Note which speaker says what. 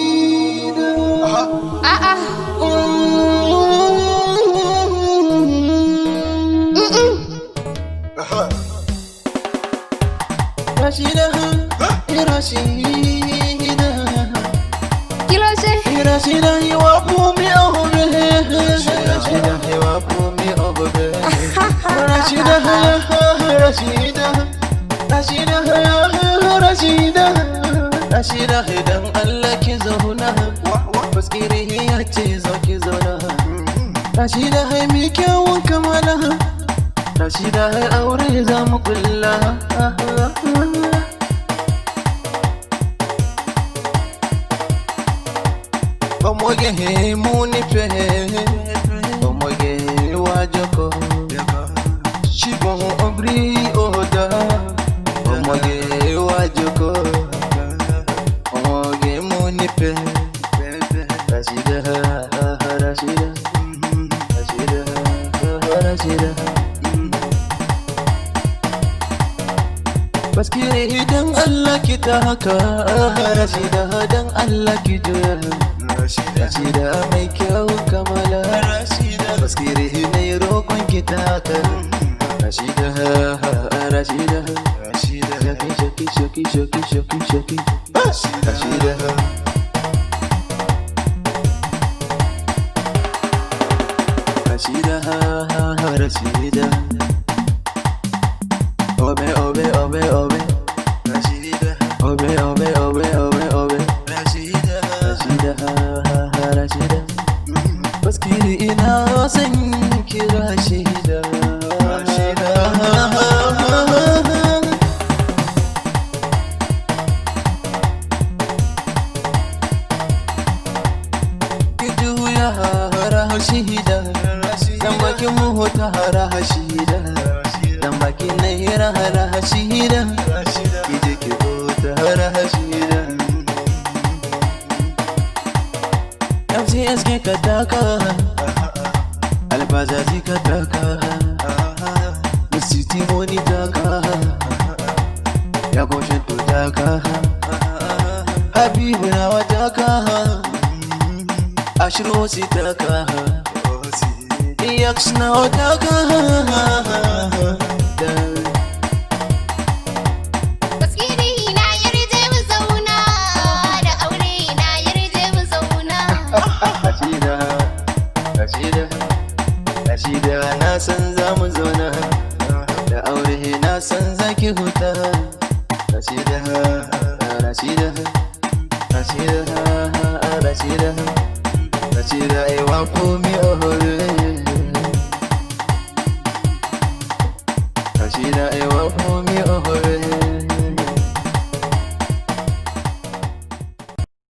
Speaker 1: Rashida.
Speaker 2: A'a.
Speaker 1: Rashida, Rashida.
Speaker 2: Kiloshe.
Speaker 1: Rashida, you are for me over there. Rashida, you are for me over there. Rashida, Rashida. Rashida, Rashida. Rashida, idan Allah ki zauna. Baskiri ya ce zo ki zauna. Rashida, hai mi kyawun kamala. Rashida, hai aure za mu kulla. Omoge muni pe, omoge wajoko. Shibon obri oda, omoge wajoko. Omoge muni pe, Rashida, Rashida, Rashida, Rashida. Baskire idan Allah ki taka, Rashida dan Allah ki juya. Rashida mai kyau kamala. Baskire ne roƙon ki taka. Rashida, Rashida, shoki shoki shoki shoki shoki shoki. Rashida, Rashida, Rashida. Obe obe obe obe. Rashida, obe obe obe obe obe. Rashida, Rashida, Rashida. Baskiri ina son ki Rashida. Rashida. Ki juya Rashida. Dan bakin mu ta Rashida. Dan bakin naira Rashida. Ki je ki ta Rashida. FCSK ka taka, Albazazi ka taka, City Money taka, Yakoshin to taka, Habibu nawa taka, Ashrosi taka, Yaks nawa taka.
Speaker 2: Baskiri na yarje mu zauna. Da aure na yarje mu zauna.
Speaker 1: Rashida, Rashida, Rashida na san za mu zauna. Da aure na san za ki huta. Rashida, Rashida, Rashida, Rashida, Rashida, ewa komi ohore. Rashida, ewa komi ohore.